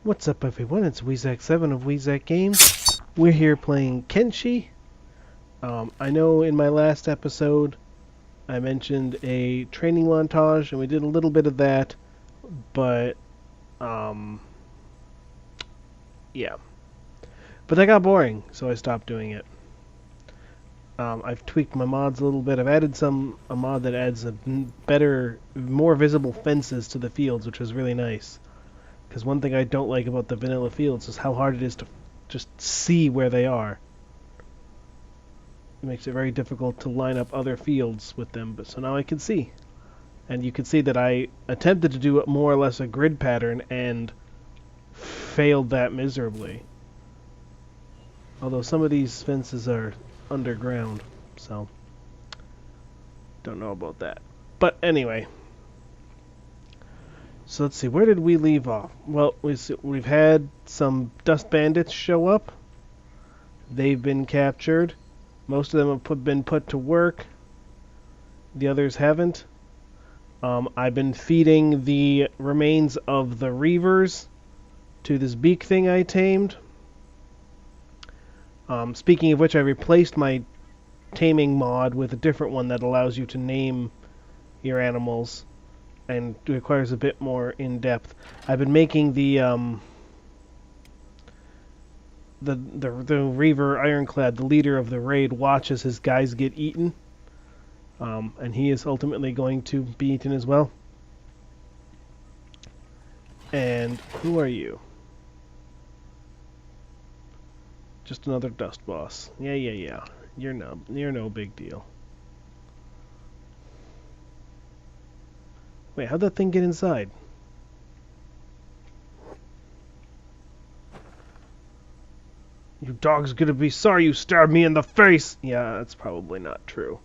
What's up, everyone? It's Weezak7 of Weezak Games. We're here playing Kenshi. I know in my last episode I mentioned a training montage, and we did a little bit of that, but, yeah. But that got boring, so I stopped doing it. I've tweaked my mods a little bit. I've added a mod that adds better, more visible fences to the fields, which is really nice. Because one thing I don't like about the vanilla fields is how hard it is to just see where they are. It makes it very difficult to line up other fields with them, but so now I can see. And you can see that I attempted to do more or less a grid pattern and failed that miserably. Although some of these fences are underground, so don't know about that. But anyway. So let's see, where did we leave off? Well, we've had some dust bandits show up. They've been captured. Most of them have been put to work. The others haven't. I've been feeding the remains of the reavers to this beak thing I tamed. Speaking of which, I replaced my taming mod with a different one that allows you to name your animals and requires a bit more in-depth. I've been making the Reaver Ironclad, the leader of the raid, watch as his guys get eaten, and he is ultimately going to be eaten as well. And who are you? Just another dust boss. Yeah. You're no big deal. Wait, how'd that thing get inside? You dog's gonna be sorry you stabbed me in the face! Yeah, that's probably not true.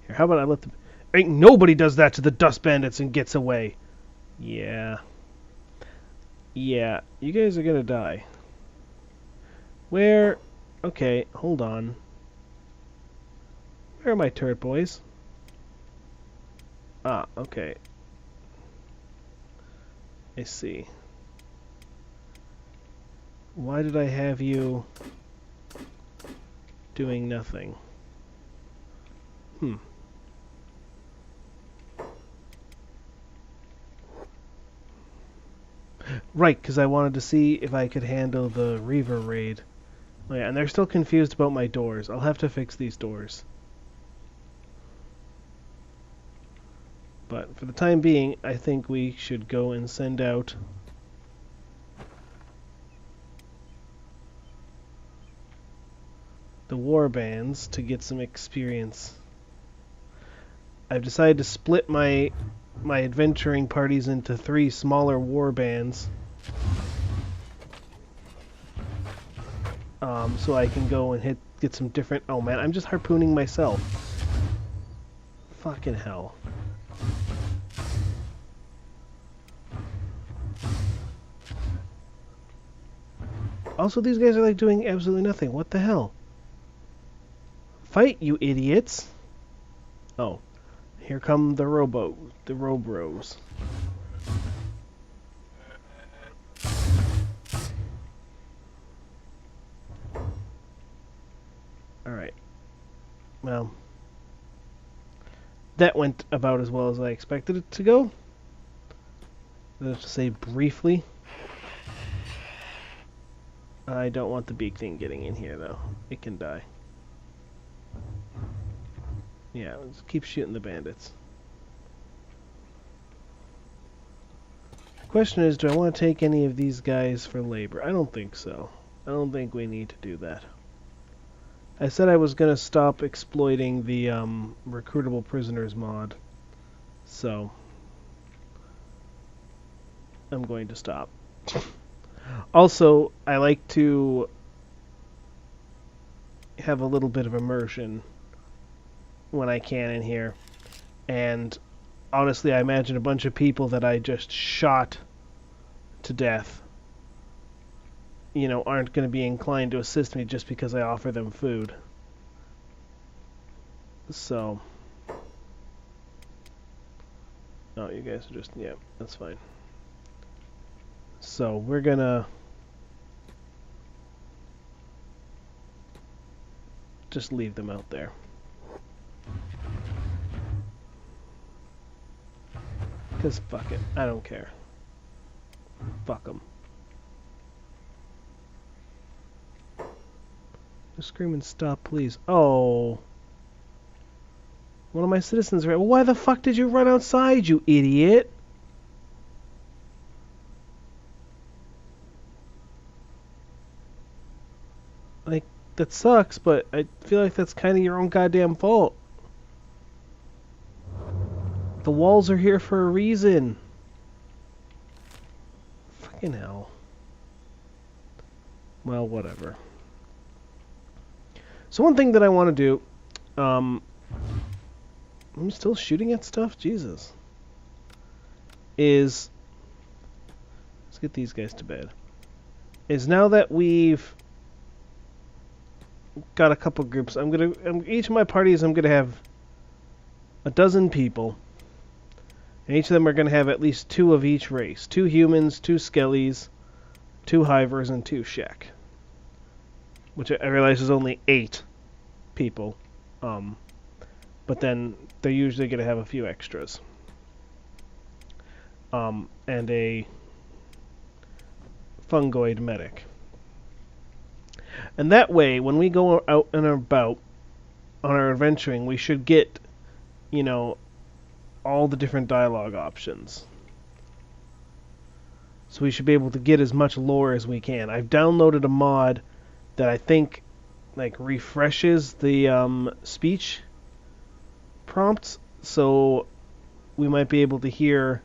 Here, how about I let them... Ain't nobody does that to the dust bandits and gets away! Yeah. Yeah, you guys are gonna die. Where... Okay, hold on. Where are my turret boys? Ah, okay. I see. Why did I have you doing nothing? Right, because I wanted to see if I could handle the Reaver raid. Oh, yeah, and they're still confused about my doors. I'll have to fix these doors. But for the time being, I think we should go and send out the war bands to get some experience. I've decided to split my adventuring parties into 3 smaller war bands, so I can go and get some different... Oh man, I'm just harpooning myself. Fucking hell. Also, these guys are like doing absolutely nothing. What the hell? Fight, you idiots! Oh, here come the Robros. Alright. Well, that went about as well as I expected it to go. Let's just say briefly. I don't want the beak thing getting in here, though. It can die. Yeah, let's keep shooting the bandits. The question is, do I want to take any of these guys for labor? I don't think so. I don't think we need to do that. I said I was going to stop exploiting the recruitable prisoners mod, so I'm going to stop. Also, I like to have a little bit of immersion when I can in here, and honestly, I imagine a bunch of people that I just shot to death, you know, aren't going to be inclined to assist me just because I offer them food. So, oh, you guys are just, yeah, that's fine. So we're gonna just leave them out there. Because fuck it. I don't care. Fuck them. Just scream and stop, please. Oh. One of my citizens ran. Well, why the fuck did you run outside, you idiot? Like, that sucks, but I feel like that's kind of your own goddamn fault. The walls are here for a reason. Fucking hell. Well, whatever. So one thing that I want to do, I'm still shooting at stuff? Jesus. Is, let's get these guys to bed. Is now that we've got a couple groups, each of my parties I'm gonna have a dozen people. And each of them are gonna have at least 2 of each race. 2 humans, 2 Skellies, 2 hivers, and 2 Shek. Which I realize is only 8 people. But then they're usually going to have a few extras. And a fungoid medic. And that way, when we go out and about on our adventuring, we should get, you know, all the different dialogue options. So we should be able to get as much lore as we can. I've downloaded a mod that I think like refreshes the speech prompts, so we might be able to hear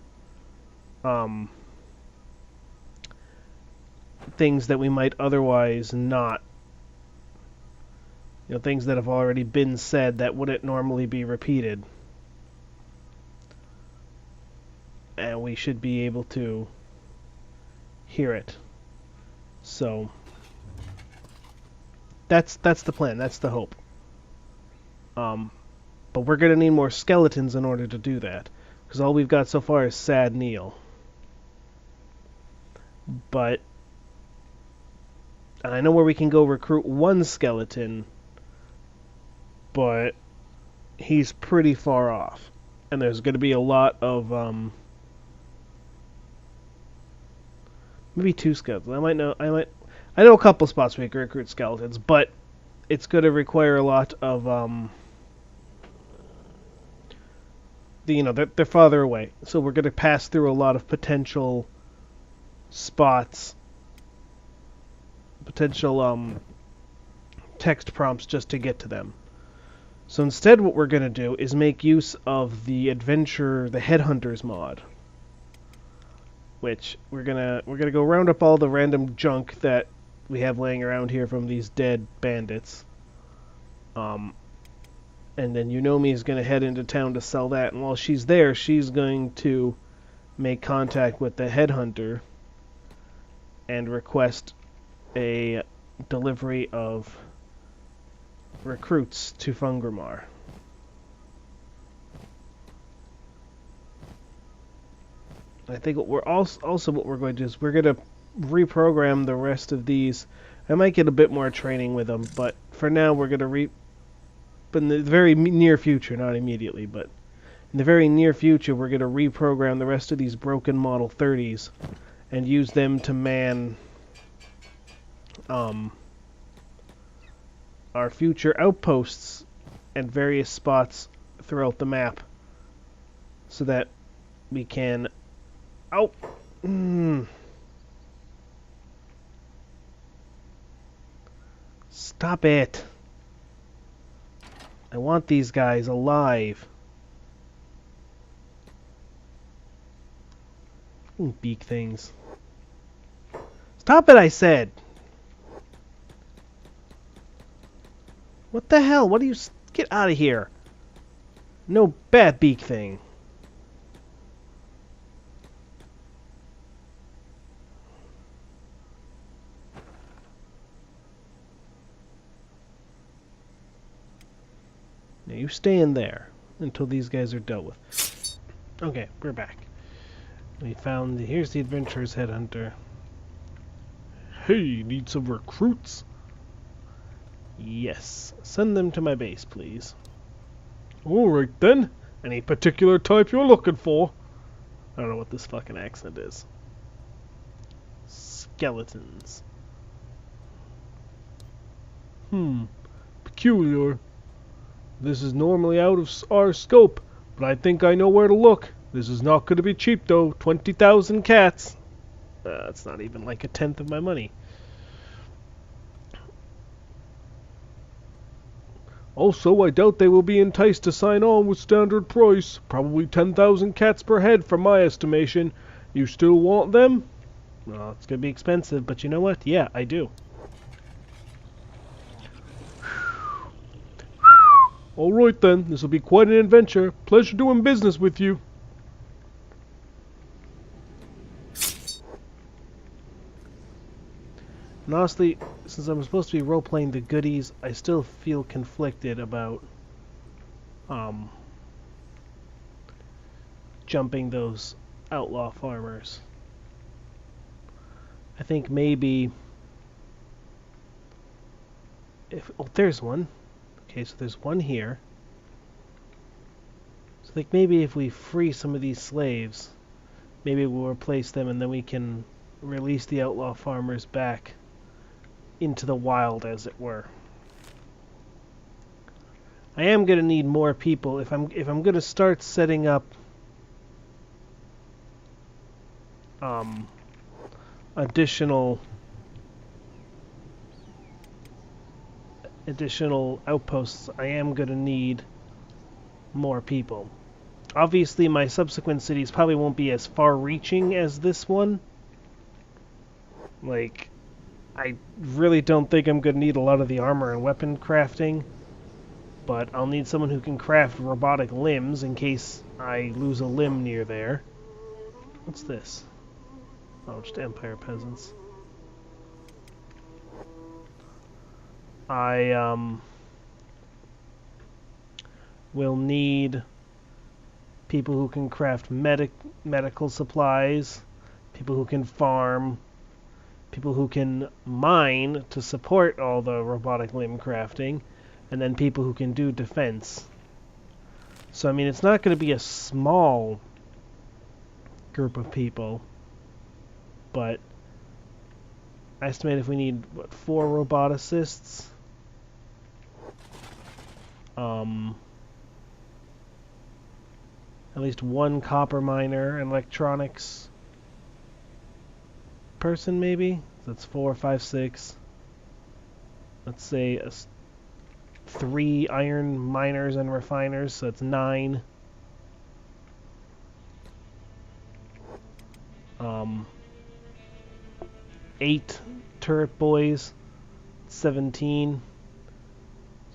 things that we might otherwise not, you know, things that have already been said that wouldn't normally be repeated, and we should be able to hear it. So that's the plan. That's the hope. But we're gonna need more skeletons in order to do that, because all we've got so far is Sad Neil. But I know where we can go recruit 1 skeleton, but he's pretty far off, and there's going to be a lot of maybe 2 skeletons. I know a couple spots where you can recruit skeletons, but it's going to require a lot of you know, they're farther away, so we're going to pass through a lot of potential spots, potential text prompts just to get to them. So instead what we're going to do is make use of the Headhunters mod, which we're going to go round up all the random junk that we have laying around here from these dead bandits. And then Yunomi is going to head into town to sell that, and while she's there, she's going to make contact with the Headhunter and request a delivery of recruits to Fungramar. I think what we're also what we're going to do is we're going to reprogram the rest of these. I might get a bit more training with them, but for now we're going to but in the very near future, not immediately, but in the very near future, we're going to reprogram the rest of these broken Model 30s and use them to man our future outposts at various spots throughout the map, so that we can Stop it. I want these guys alive. Beak things. Stop it, I said. What the hell? What do you... Get out of here. No bat beak thing. Now you stay in there until these guys are dealt with. Okay, we're back. We found here's the adventurer's headhunter. Hey, need some recruits? Yes. Send them to my base, please. Alright then. Any particular type you're looking for? I don't know what this fucking accent is. Skeletons. Peculiar. This is normally out of our scope, but I think I know where to look. This is not going to be cheap though. 20,000 cats. That's not even like a tenth of my money. Also, I doubt they will be enticed to sign on with standard price. Probably 10,000 cats per head from my estimation. You still want them? Well, it's going to be expensive, but you know what? Yeah, I do. Alright then, this will be quite an adventure. Pleasure doing business with you. And honestly, since I'm supposed to be role-playing the goodies, I still feel conflicted about jumping those outlaw farmers. I think maybe if there's one. Okay, so there's one here. So I think maybe if we free some of these slaves, maybe we'll replace them and then we can release the outlaw farmers back into the wild, as it were. I am going to need more people if I'm going to start setting up additional outposts. I am going to need more people. Obviously, my subsequent cities probably won't be as far-reaching as this one. Like, I really don't think I'm going to need a lot of the armor and weapon crafting, but I'll need someone who can craft robotic limbs in case I lose a limb near there. What's this? Oh, just Empire peasants. I will need people who can craft medical supplies, people who can farm, people who can mine to support all the robotic limb crafting, and then people who can do defense. So, I mean, it's not going to be a small group of people, but I estimate if we need, what, 4 roboticists? At least 1 copper miner and electronics person, maybe? That's 4, 5, 6. Let's say 3 iron miners and refiners, so that's 9. 8 turret boys, 17.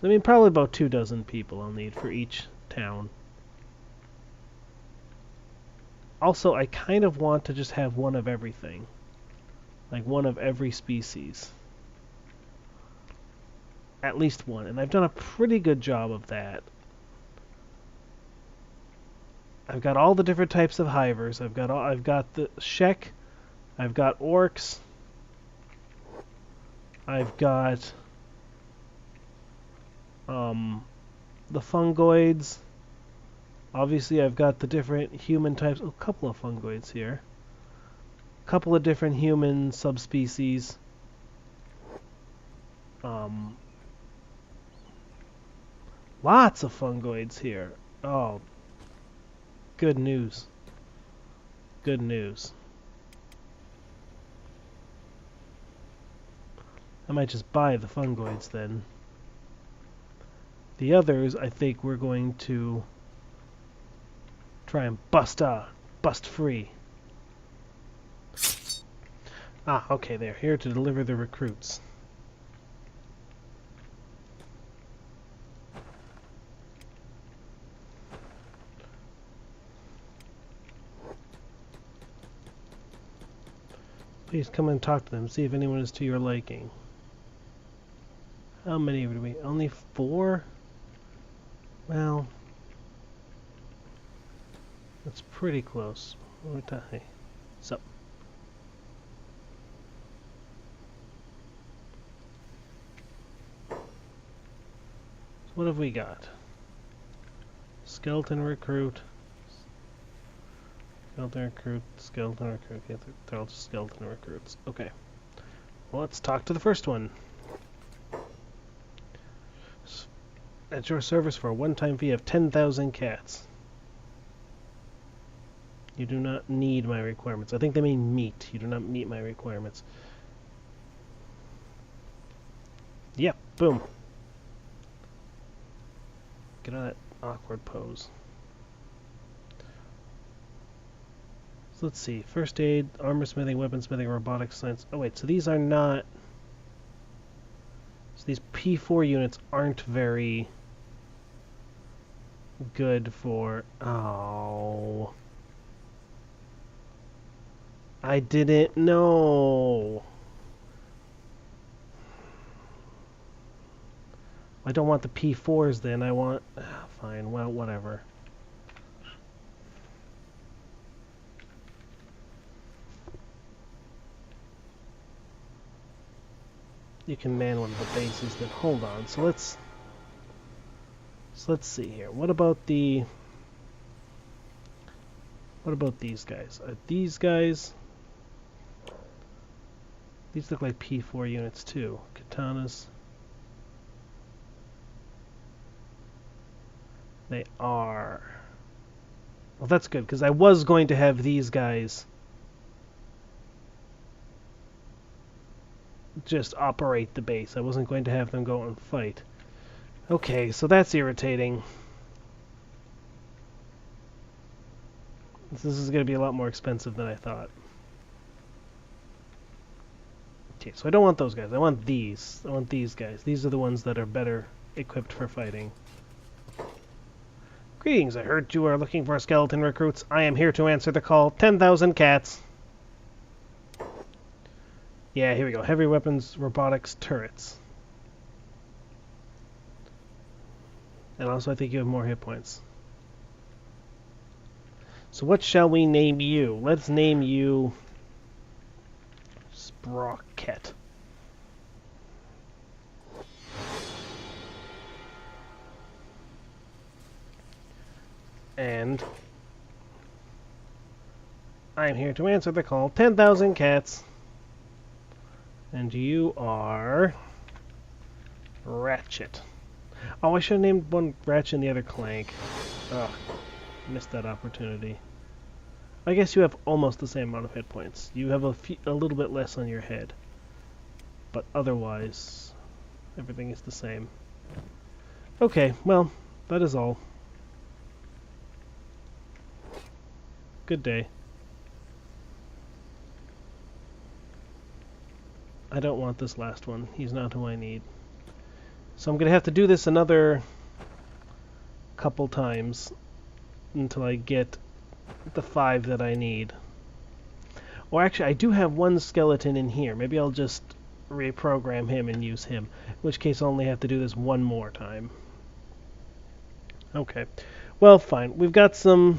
So I mean, probably about 24 people I'll need for each town. Also, I kind of want to just have one of everything. Like one of every species. At least one, and I've done a pretty good job of that. I've got all the different types of hivers. I've got the Shek, I've got orcs, I've got the fungoids. Obviously, I've got the different human types. Oh, a couple of fungoids here. A couple of different human subspecies. Lots of fungoids here. Oh, good news. Good news. I might just buy the fungoids then. The others, I think we're going to try and bust free. Ah, okay, they're here to deliver the recruits. Please come and talk to them, see if anyone is to your liking. How many do we? Only 4? Well, that's pretty close. So, what have we got? Skeleton recruit. Skeleton recruit. Skeleton recruit. Yeah, they're all just skeleton recruits. Okay. Well, let's talk to the first one. At your service for a one-time fee of 10,000 cats. You do not need my requirements. I think they mean meet. You do not meet my requirements. Yep, boom. Get out of that awkward pose. So let's see. First aid, armor smithing, weaponsmithing, robotics, science. Oh wait, so these are not... So these P4 units aren't very good for... Oh... I didn't know. I don't want the P4s then. I want... fine, well, whatever. You can man one of the bases, then hold on. So let's see here. What about these guys? Are these guys... These look like P4 units too. Katanas. They are. Well, that's good, because I was going to have these guys just operate the base. I wasn't going to have them go and fight. Okay, so that's irritating. This is going to be a lot more expensive than I thought. Okay, so I don't want those guys. I want these. I want these guys. These are the ones that are better equipped for fighting. Greetings, I heard you are looking for skeleton recruits. I am here to answer the call. 10,000 cats. Yeah, here we go. Heavy weapons, robotics, turrets. And also I think you have more hit points. So what shall we name you? Let's name you... Sprocket. And I'm here to answer the call. 10,000 cats. And you are... Ratchet. Oh, I should have named one Ratchet and the other Clank. Ugh, missed that opportunity. I guess you have almost the same amount of hit points. You have a little bit less on your head. But otherwise, everything is the same. Okay, well, that is all. Good day. I don't want this last one. He's not who I need. So I'm going to have to do this another couple times until I get the 5 that I need. Or actually, I do have one skeleton in here. Maybe I'll just reprogram him and use him. In which case I'll only have to do this one more time. Okay. Well, fine. We've got some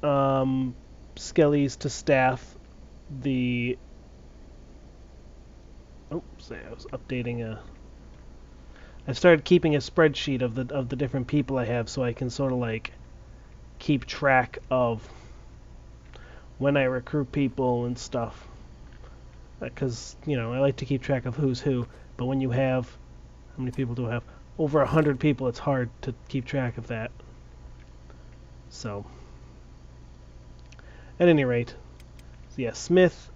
Skellies to staff the... Oops, I was updating a... I started keeping a spreadsheet of the different people I have so I can sort of like keep track of when I recruit people and stuff. Because, you know, I like to keep track of who's who, but when you have... How many people do I have? Over 100 people, it's hard to keep track of that. So... At any rate, so yeah, Smith,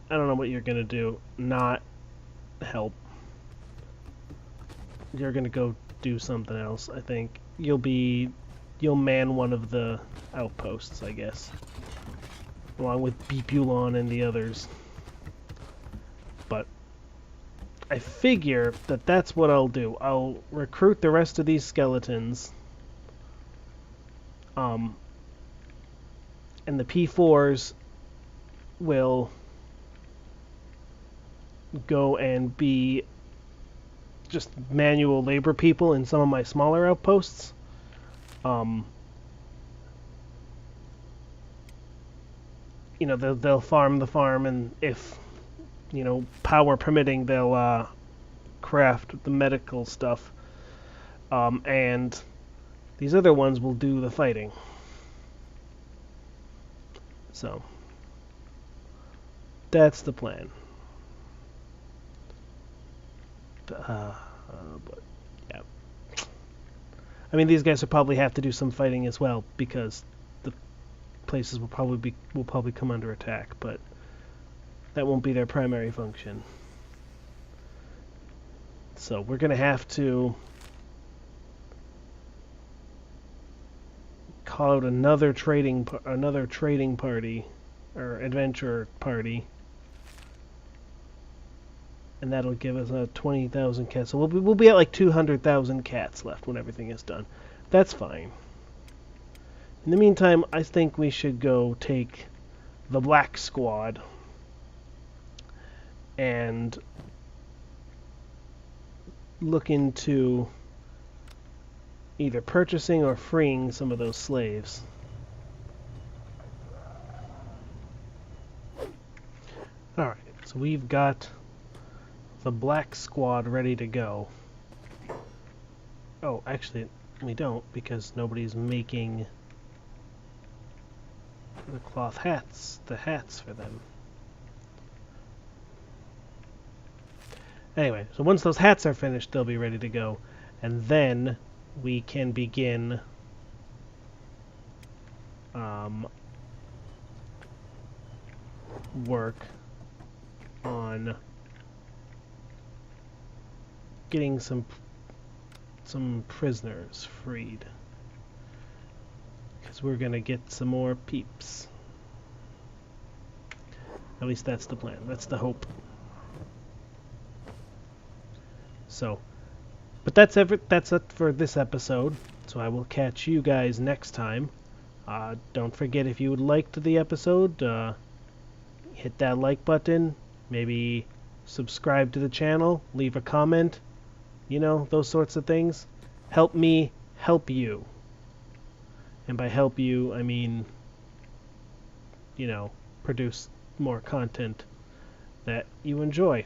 I don't know what you're going to do. Not help. You're going to go do something else, I think. You'll man one of the outposts, I guess. Along with Beepulon and the others. But I figure that that's what I'll do. I'll recruit the rest of these skeletons. And the P4s will go and be just manual labor people in some of my smaller outposts. You know, they'll farm the farm, and if, you know, power permitting, they'll craft the medical stuff, and these other ones will do the fighting. So that's the plan. But yeah, I mean these guys will probably have to do some fighting as well because the places will probably come under attack, but that won't be their primary function. So we're gonna have to call out another trading party or adventure party, and that'll give us a 20,000 cats. So we'll be at like 200,000 cats left when everything is done. That's fine. In the meantime, I think we should go take the Black Squad and look into either purchasing or freeing some of those slaves. Alright, so we've got the Black Squad ready to go. Oh, actually, we don't, because nobody's making the cloth hats, the hats for them. Anyway, so once those hats are finished, they'll be ready to go. And then we can begin work on getting some prisoners freed. Because we're going to get some more peeps. At least that's the plan. That's the hope. So, but that's it for this episode. So I will catch you guys next time. Don't forget, if you liked the episode, hit that like button. Maybe subscribe to the channel. Leave a comment. You know, those sorts of things. Help me help you. And by help you, I mean, you know, produce more content that you enjoy.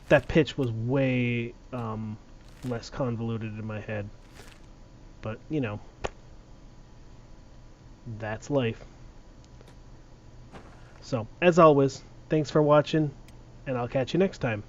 That pitch was way less convoluted in my head. But, you know, that's life. So, as always, thanks for watching, and I'll catch you next time.